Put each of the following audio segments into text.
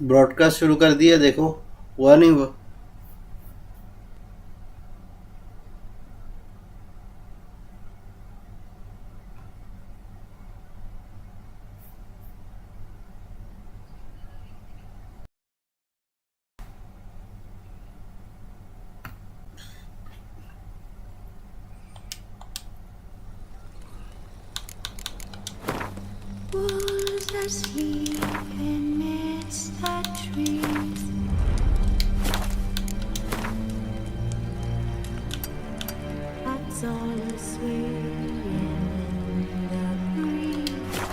Broadcast शुरू कर दिया, देखो हुआ नहीं हुआ। Wolves asleep amidst the trees. That's all swaying in the breeze.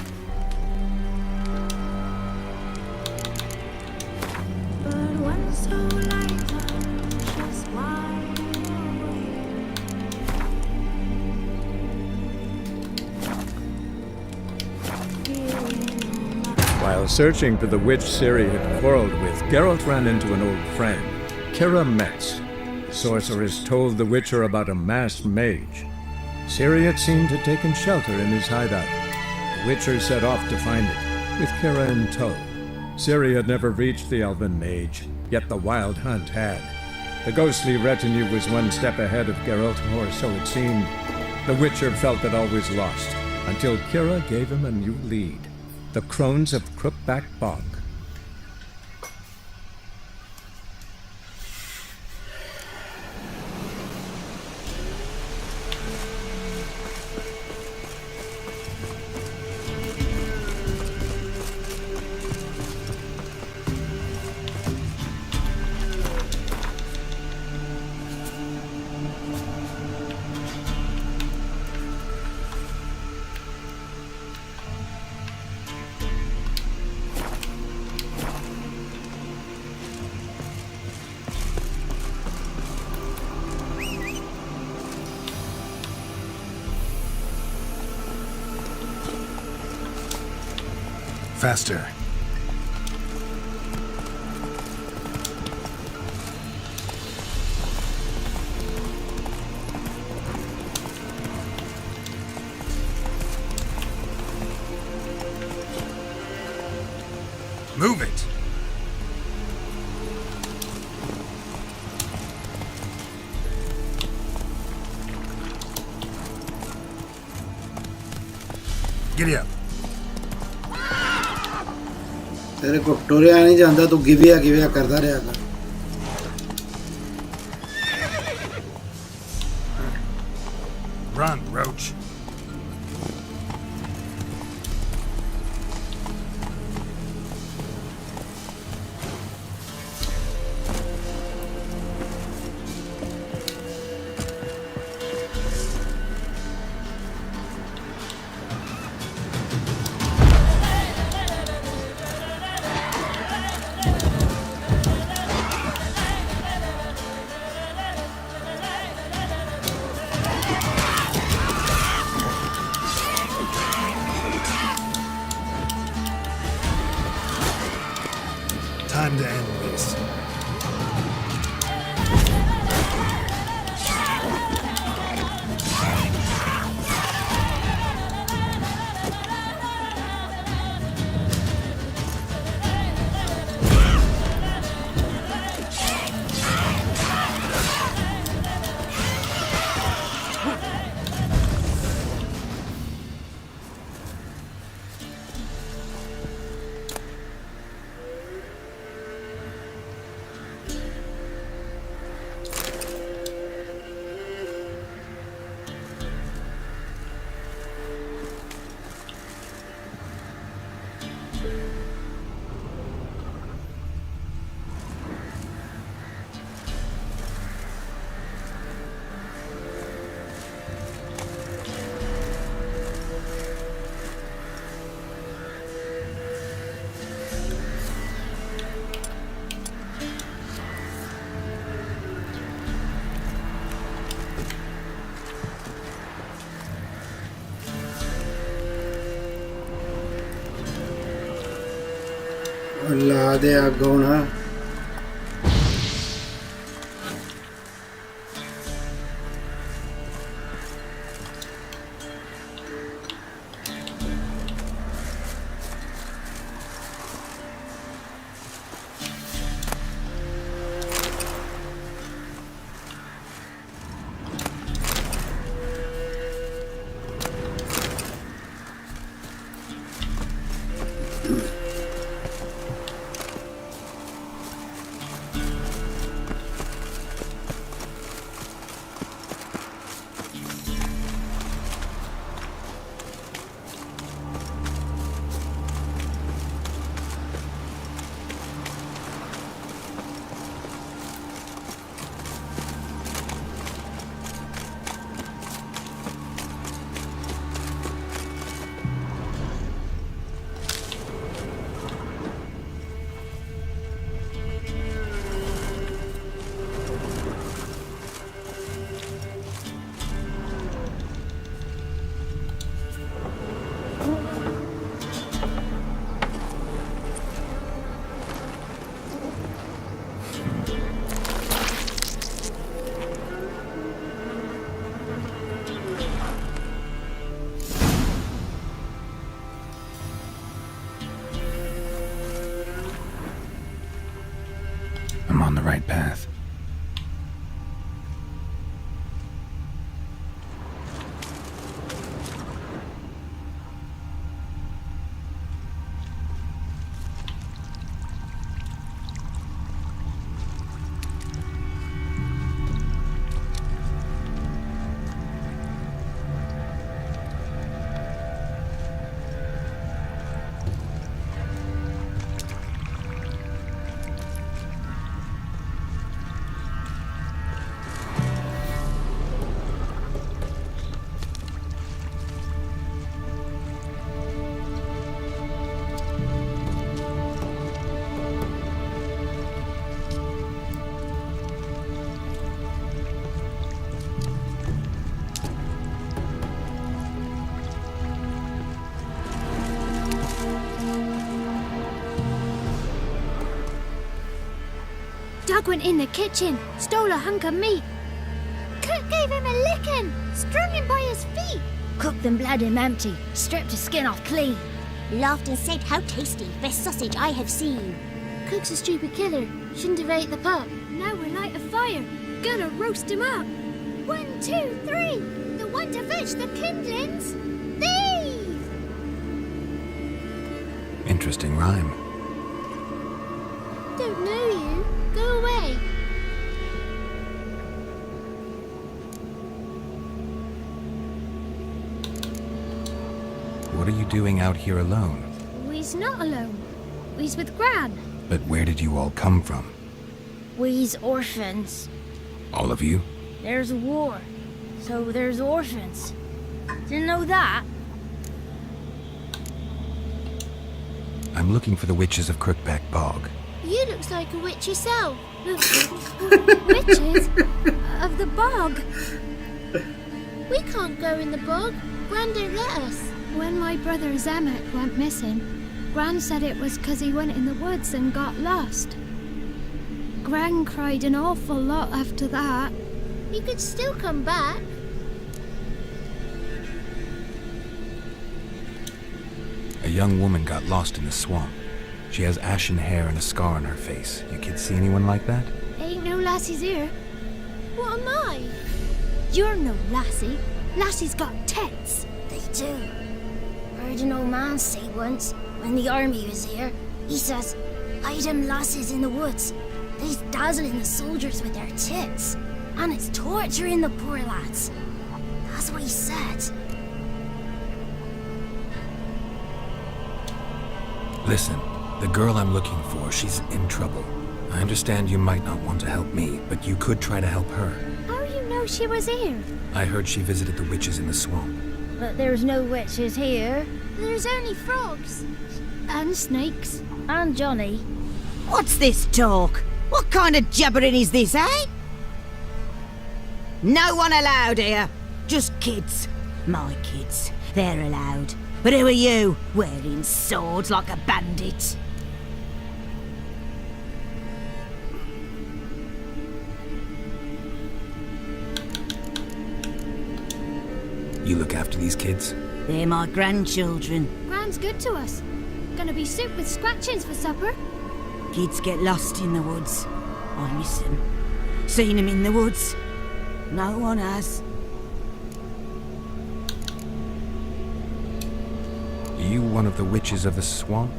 But one so light just wide awake. While searching for the witch Ciri had quarreled with, Geralt ran into an old friend, Kira Metz. The sorceress told the Witcher about a masked mage. Ciri had seemed to have taken shelter in his hideout. The Witcher set off to find it, with Kira in tow. Ciri had never reached the elven mage, yet the wild hunt had. The ghostly retinue was one step ahead of Geralt, or so it seemed. The Witcher felt that all was lost, until Kira gave him a new lead. The Crones of Crookback Bog. Faster. Move it! Giddy up. तेरे को टोरिया नहीं जानता, तू गिविया करता रहा कर। Run, Roach. Time to end this. अल्लाह दे अग्गों ना on the right path. Doug went in the kitchen, stole a hunk of meat. Cook gave him a licking, strung him by his feet. Cooked and bled him empty, stripped his skin off clean. Laughed and said, "How tasty, best sausage I have seen." Cook's a stupid killer, shouldn't have ate the pup. Now we'll light a fire, gonna roast him up. 1, 2, 3, the one to fetch the kindlings. Thief! Interesting rhyme. Don't know you. Go away. What are you doing out here alone? We's not alone. We's with Gran. But where did you all come from? We's orphans. All of you? There's a war, so there's orphans. Didn't know that? I'm looking for the witches of Crookback Bog. You looks like a witch yourself. Witches? Of the bog? We can't go in the bog. Gran don't let us. When my brother Zemek went missing, Gran said it was 'cause he went in the woods and got lost. Gran cried an awful lot after that. You could still come back. A young woman got lost in the swamp. She has ashen hair and a scar on her face. You kids see anyone like that? Ain't no lassies here. What am I? You're no lassie. Lassies got tits. They do. Heard an old man say once, when the army was here, he says, "Hide them lasses in the woods. They's dazzling the soldiers with their tits, and it's torturing the poor lads." That's what he said. Listen, the girl I'm looking for, she's in trouble. I understand you might not want to help me, but you could try to help her. How you know she was here? I heard she visited the witches in the swamp. But there's no witches here. There's only frogs. And snakes. And Johnny. What's this talk? What kind of jabbering is this, eh? No one allowed here. Just kids. My kids. They're allowed. But who are you, wearing swords like a bandit? You look after these kids? They're my grandchildren. Gran's good to us. Gonna be soup with scratchings for supper. Kids get lost in the woods. I miss them. Seen them in the woods. No one has. Are you one of the witches of the swamp?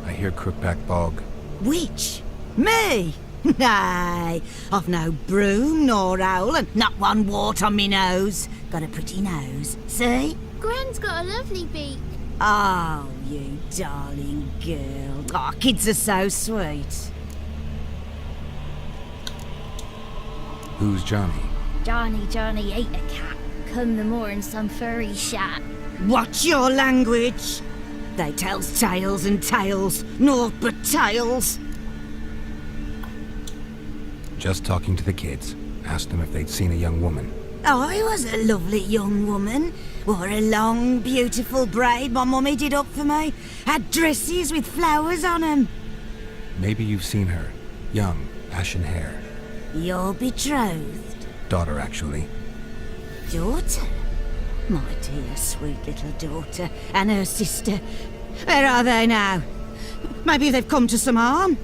I hear Crookback Bog. Witch? Me? Nay, I've no broom nor owl and not one wart on me nose. Got a pretty nose, see? Gran's got a lovely beak. Oh, you darling girl. Oh, kids are so sweet. Who's Johnny? Johnny ate a cat. Come the morn some furry shat. Watch your language. They tells tales and tales, naught but tales. Just talking to the kids. Asked them if they'd seen a young woman. I was a lovely young woman. Wore a long, beautiful braid my mummy did up for me. Had dresses with flowers on 'em. Maybe you've seen her. Young, ashen hair. You're betrothed? Daughter, actually. Daughter? My dear, sweet little daughter. And her sister. Where are they now? Maybe they've come to some harm.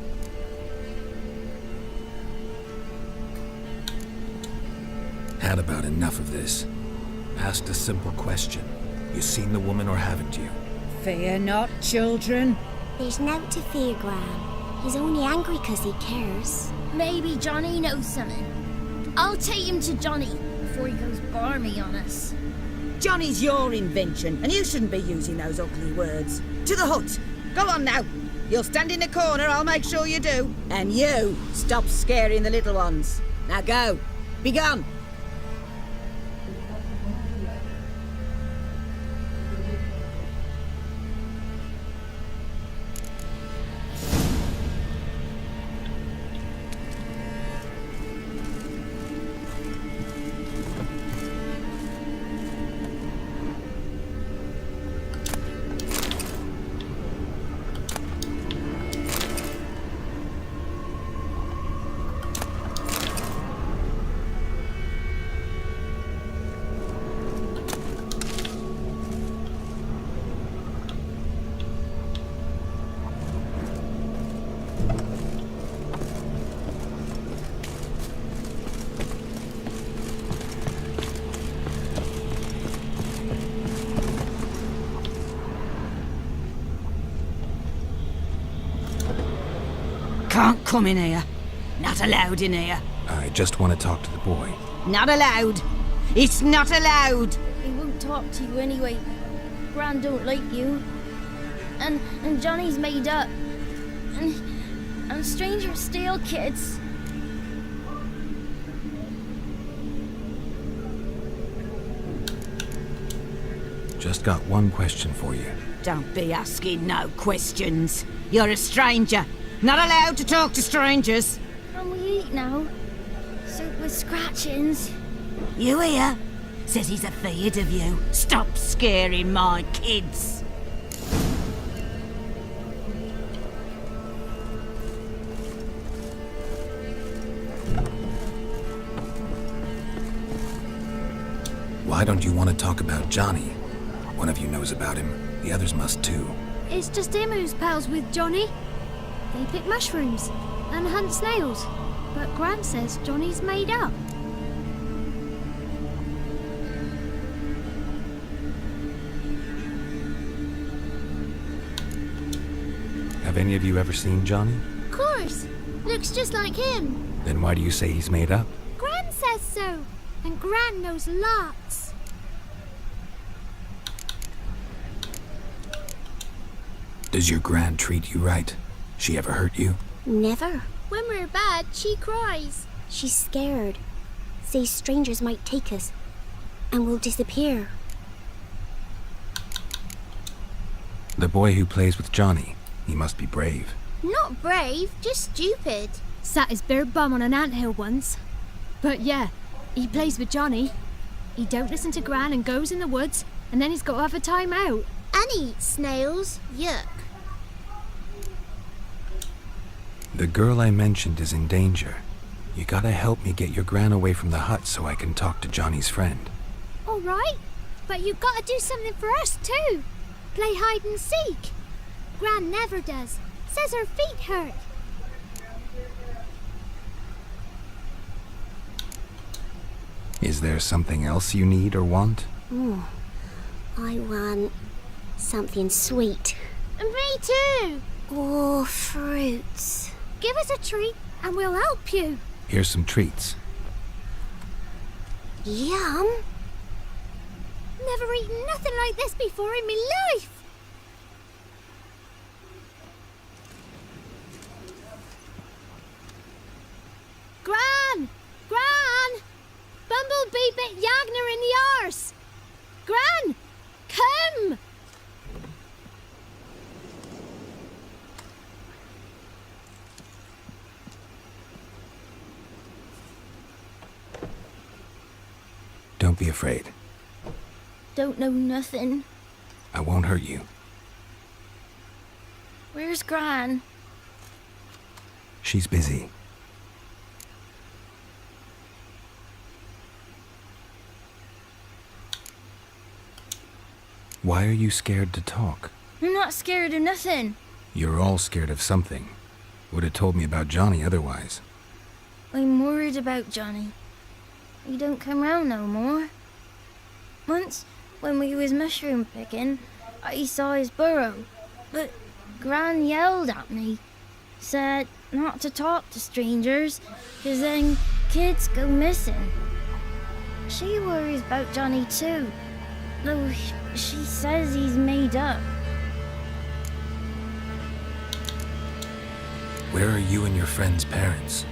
had about enough of this. Asked a simple question. You seen the woman or haven't you? Fear not, children. There's nought to fear, Gran. He's only angry 'cause he cares. Maybe Johnny knows something. I'll take him to Johnny before he goes barmy on us. Johnny's your invention, and you shouldn't be using those ugly words. To the hut. Go on now. You'll stand in the corner, I'll make sure you do. And you, stop scaring the little ones. Now go. Be gone. Can't come in here. Not allowed in here. I just want to talk to the boy. Not allowed. It's not allowed. He won't talk to you anyway. Gran don't like you. And Johnny's made up. And strangers steal kids. Just got one question for you. Don't be asking no questions. You're a stranger. Not allowed to talk to strangers. Can we eat now? Soup with scratchings. You hear? Says he's afeard of you. Stop scaring my kids. Why don't you want to talk about Johnny? One of you knows about him. The others must too. It's just him who's pals with Johnny. They pick mushrooms and hunt snails. But Gran says Johnny's made up. Have any of you ever seen Johnny? Of course. Looks just like him. Then why do you say he's made up? Gran says so. And Gran knows lots. Does your Gran treat you right? She ever hurt you? Never. When we're bad, she cries. She's scared. Says strangers might take us. And we'll disappear. The boy who plays with Johnny, he must be brave. Not brave, just stupid. Sat his bare bum on an anthill once. But yeah, he plays with Johnny. He don't listen to Gran and goes in the woods, and then he's got to have a time out. And eats snails. Yuck. The girl I mentioned is in danger. You gotta help me get your Gran away from the hut so I can talk to Johnny's friend. All right, but you got to do something for us too. Play hide and seek. Gran never does. Says her feet hurt. Is there something else you need or want? I want something sweet. And me too. Oh, fruits. Give us a treat and we'll help you. Here's some treats. Yum. Never eaten nothing like this before in my life. Gran! Gran! Bumblebee bit Yagner in the arse. Gran! Come! Don't be afraid. Don't know nothing. I won't hurt you. Where's Gran? She's busy. Why are you scared to talk? I'm not scared of nothing. You're all scared of something. Would have told me about Johnny otherwise. I'm worried about Johnny. he don't come round no more. Once, when we was mushroom picking, I saw his burrow, but Gran yelled at me, said not to talk to strangers, 'cause then kids go missing. She worries about Johnny too, though she says he's made up. Where are you and your friend's parents?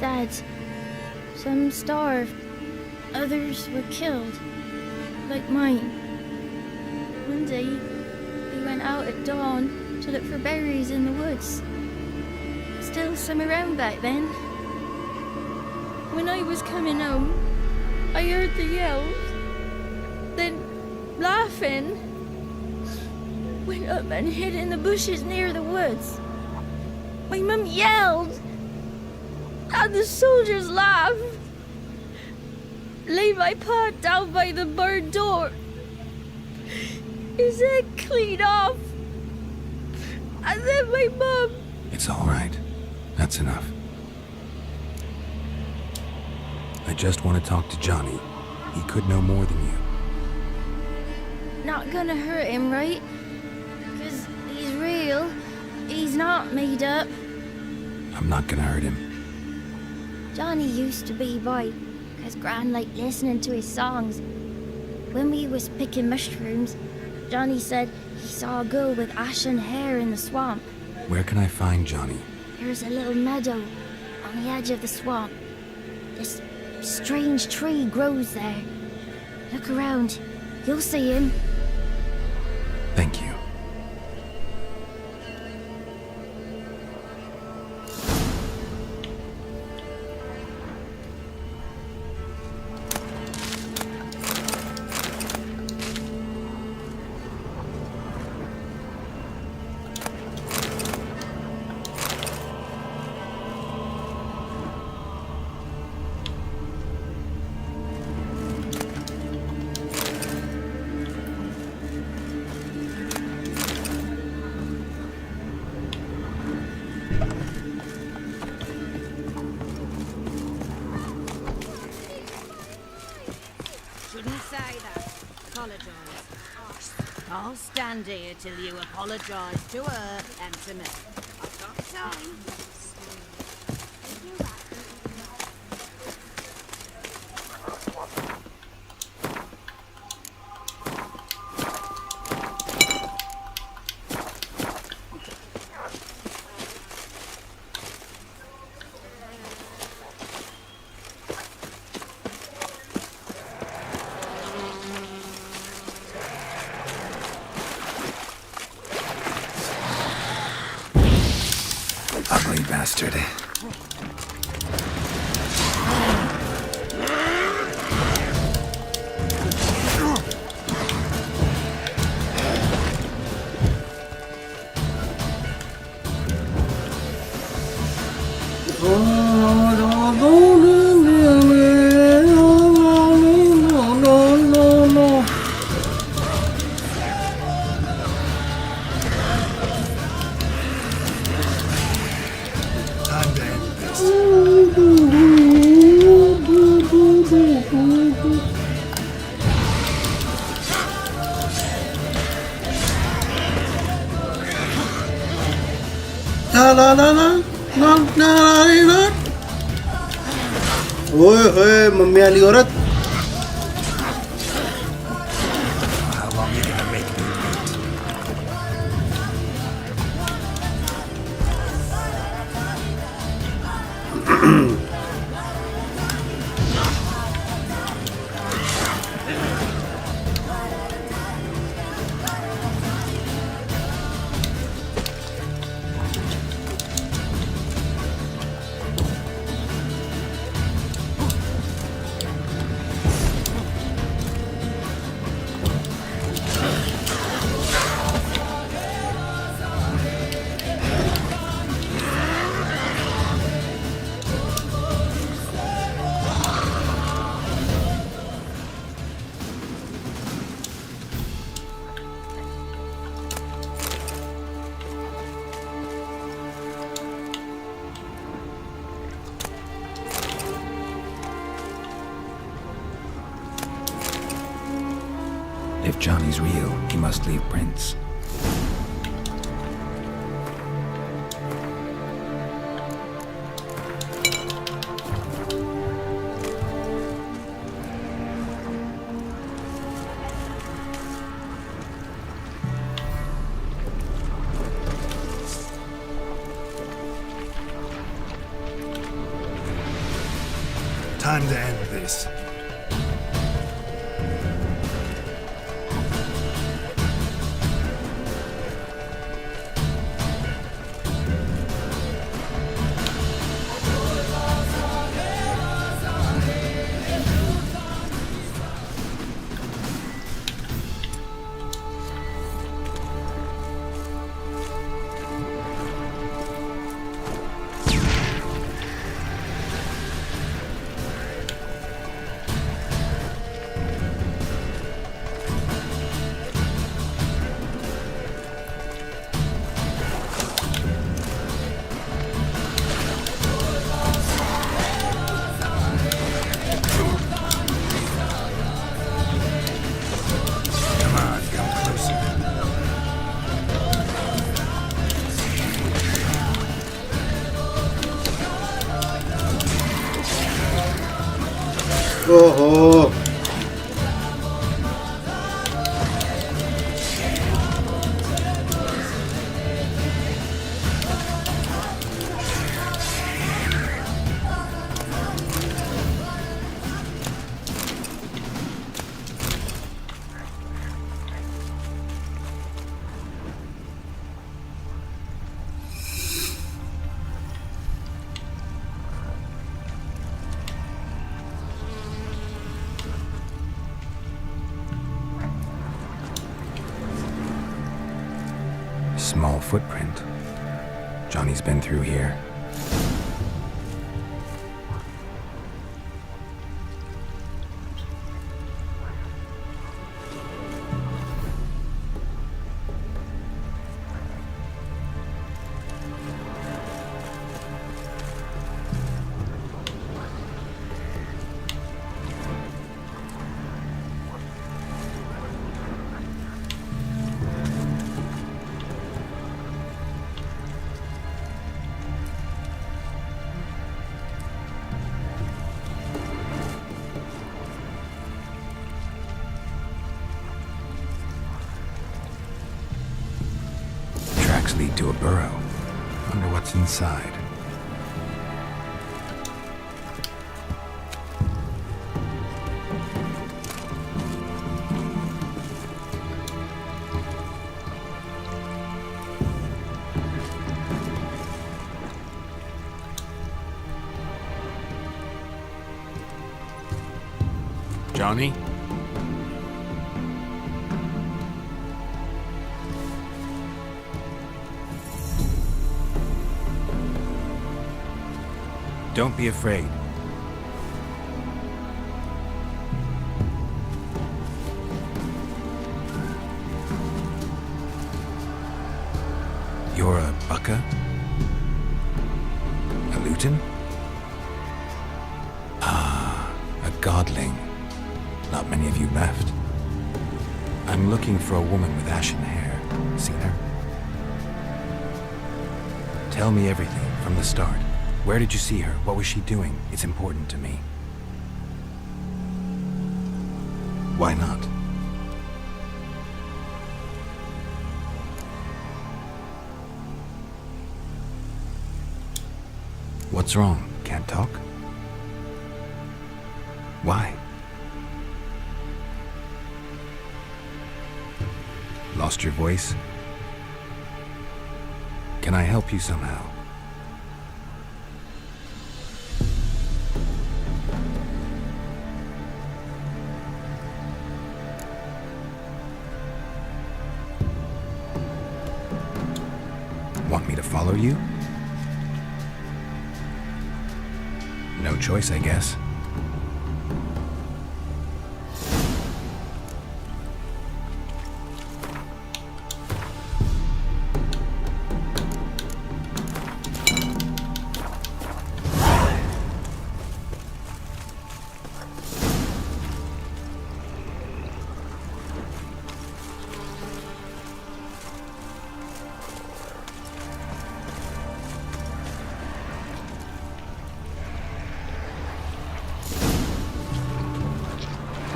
Dad, some starved, others were killed, like mine. One day, he went out at dawn to look for berries in the woods. Still some around back then. When I was coming home, I heard the yells, then laughing. Went up and hid in the bushes near the woods. My mum yelled, and the soldiers laughed. Laid my pa down by the barn door. His head clean off. And then my mum... It's all right. That's enough. I just want to talk to Johnny. He could know more than you. Not gonna hurt him, right? 'Cause he's real. He's not made up. I'm not gonna hurt him. Johnny used to be boy, 'cause Gran liked listening to his songs. When we was picking mushrooms, Johnny said he saw a girl with ashen hair in the swamp. Where can I find Johnny? There's a little meadow on the edge of the swamp. This strange tree grows there. Look around. You'll see him. Thank you. Shouldn't say that. Apologise. I'll stand here till you apologise to her and to me. I've got time. Ugly bastard. Time to end this. La la la la la la la. ओए होए mummy वाली औरत How long are you gonna make me wait? Johnny's real, he must leave prints. Time to end this. Come on, come closer. ਓਹੋ Small footprint. Johnny's been through here. Tracks lead to a burrow. Wonder what's inside. Johnny? Don't be afraid. You're a bucka? A luton? Ah, a godling. Not many of you left. I'm looking for a woman with ashen hair. Seen her? Tell me everything from the start. Where did you see her? What was she doing? It's important to me. Why not? What's wrong? Can't talk? Why? Lost your voice? Can I help you somehow? Want me to follow you? No choice, I guess.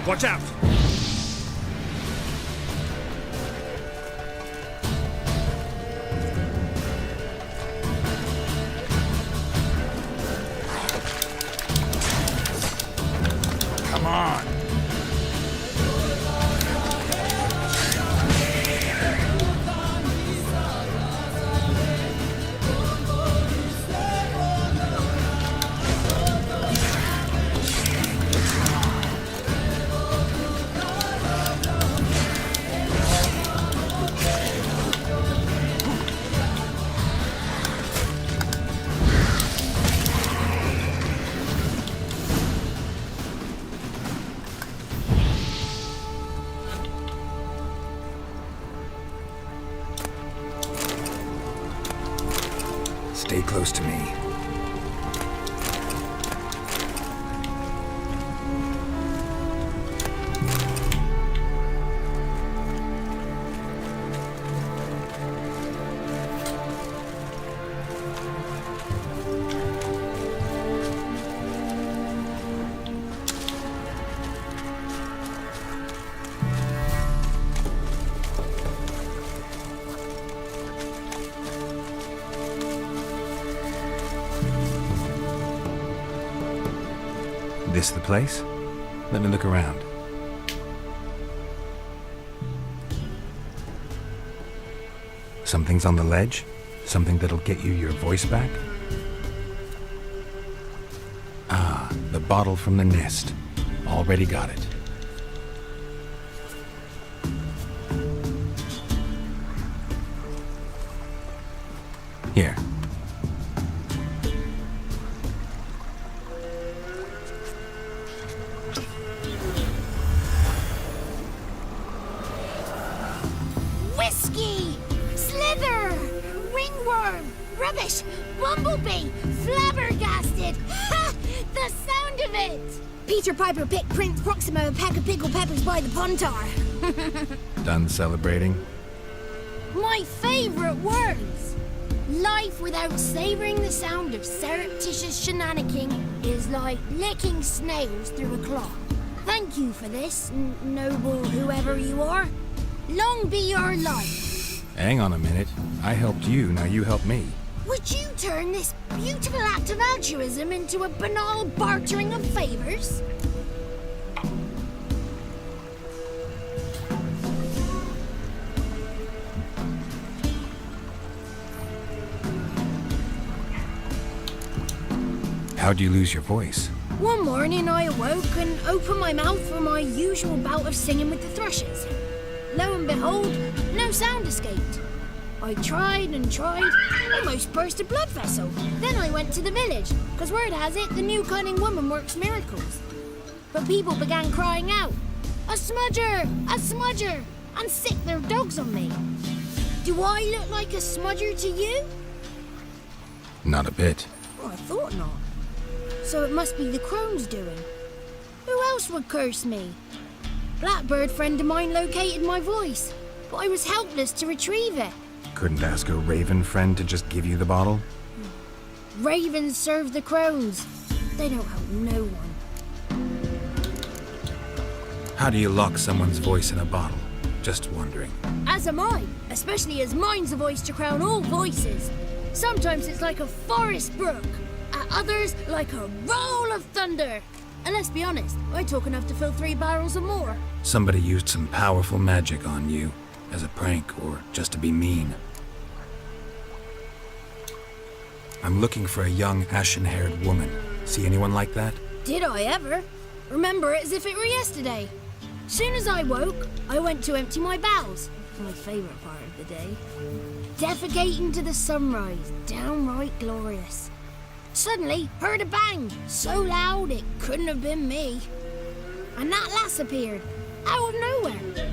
Watch out! Come on! Stay close to me. This the place? Let me look around. Something's on the ledge? Something that'll get you your voice back? Ah, the bottle from the nest. Already got it. Here. Whiskey! Slither! Ringworm! Rubbish! Bumblebee! Flabbergasted! Ha! The sound of it! Peter Piper picked Prince Proximo a pack of pickled peppers by the pontar. Done celebrating? My favourite words! Life without savouring the sound of surreptitious shenanigans is like licking snails through a cloth. Thank you for this, noble whoever you are. Long be your life. Hang on a minute. I helped you, now you help me. Would you turn this beautiful act of altruism into a banal bartering of favours? How'd you lose your voice? One morning I awoke and opened my mouth for my usual bout of singing with the thrushes. Lo and behold, no sound escaped. I tried and tried, almost burst a blood vessel. Then I went to the village, because word has it the new cunning woman works miracles. But people began crying out, "A smudger! A smudger!" and sick their dogs on me. Do I look like a smudger to you? Not a bit. Oh, I thought not. So it must be the crone's doing. Who else would curse me? Blackbird friend of mine located my voice, but I was helpless to retrieve it. Couldn't ask a raven friend to just give you the bottle? Ravens serve the crones. They don't help no one. How do you lock someone's voice in a bottle? Just wondering. As am I, especially as mine's a voice to crown all voices. Sometimes it's like a forest brook, at others like a roll of thunder. And let's be honest, I talk enough to fill 3 barrels or more. Somebody used some powerful magic on you, as a prank or just to be mean. I'm looking for a young, ashen-haired woman. See anyone like that? Did I ever? Remember it as if it were yesterday. Soon as I woke, I went to empty my bowels. My favourite part of the day. Defecating to the sunrise, downright glorious. Suddenly, heard a bang, so loud it couldn't have been me. And that lass appeared, out of nowhere.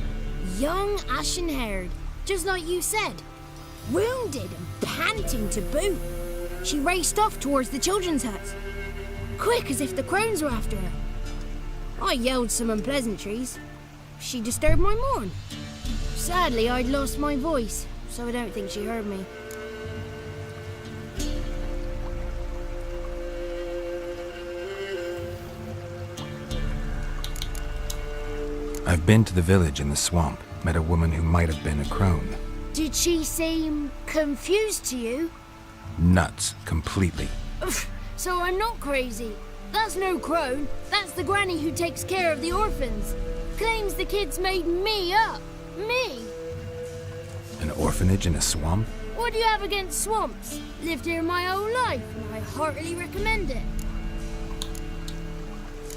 Young, ashen-haired, just like you said. Wounded and panting to boot. She raced off towards the children's huts. Quick as if the crones were after her. I yelled some unpleasantries. She disturbed my morn. Sadly, I'd lost my voice, so I don't think she heard me. I've been to the village in the swamp, met a woman who might have been a crone. Did she seem confused to you? Nuts, completely. So I'm not crazy. That's no crone. That's the granny who takes care of the orphans. Claims the kids made me up. Me! An orphanage in a swamp? What do you have against swamps? Lived here my whole life, and I heartily recommend it.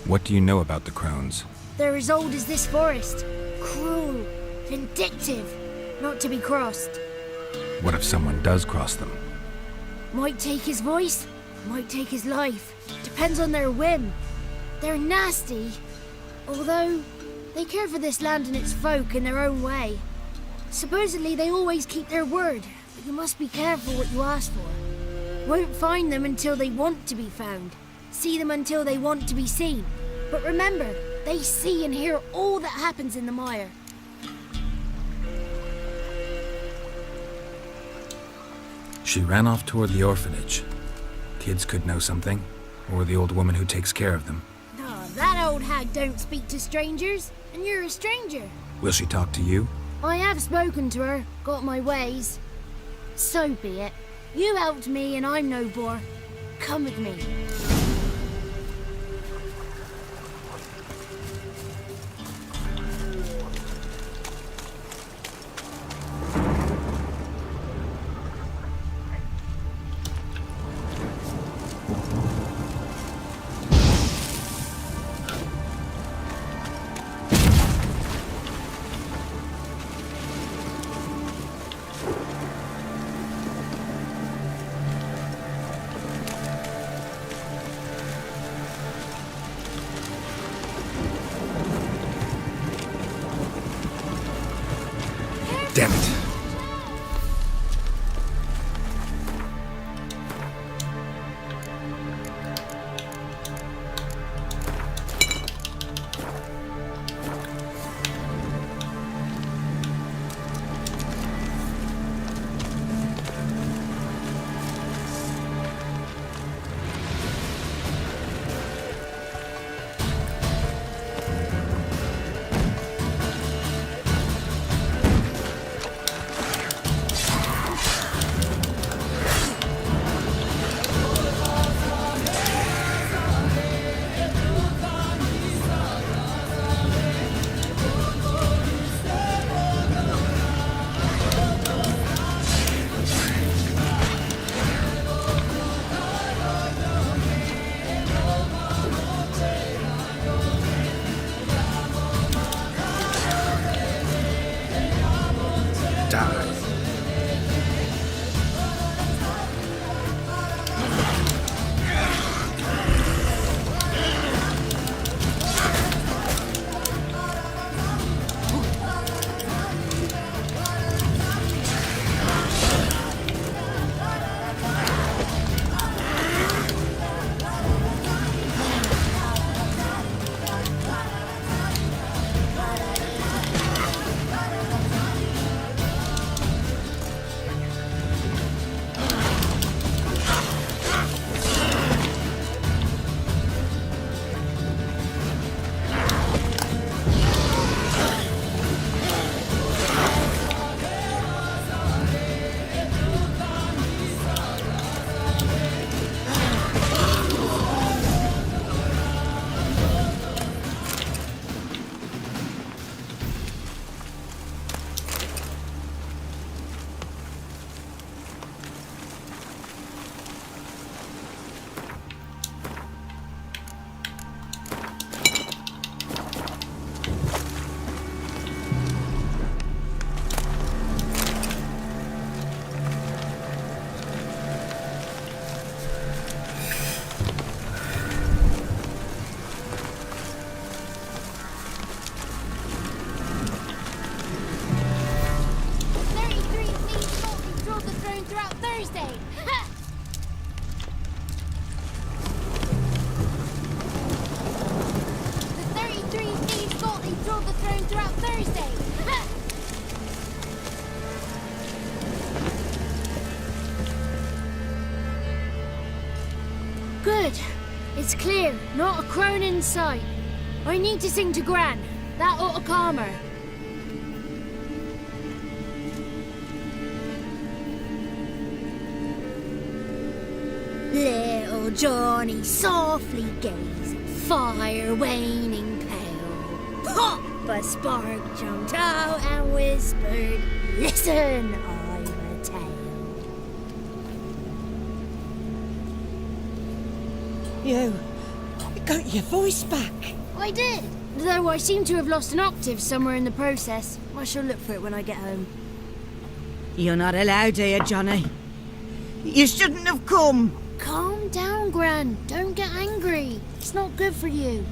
What do you know about the crones? They're as old as this forest. Cruel, vindictive, not to be crossed. What if someone does cross them? Might take his voice, might take his life. Depends on their whim. They're nasty. Although, they care for this land and its folk in their own way. Supposedly they always keep their word, but you must be careful what you ask for. Won't find them until they want to be found. See them until they want to be seen. But remember, they see and hear all that happens in the mire. She ran off toward the orphanage. Kids could know something, or the old woman who takes care of them. Oh, that old hag don't speak to strangers, and you're a stranger. Will she talk to you? I have spoken to her, got my ways. So be it. You helped me and I'm no bore. Come with me. Damn it! Good. It's clear. Not a crone in sight. I need to sing to Gran. That ought to calm her. Little Johnny softly gazed, fire waning pale. Pop! A spark jumped out and whispered, "Listen, I've a tale." You got your voice back. I did. Though I seem to have lost an octave somewhere in the process. I shall look for it when I get home. You're not allowed here, Johnny. You shouldn't have come. Calm down, Gran. Don't get angry. It's not good for you.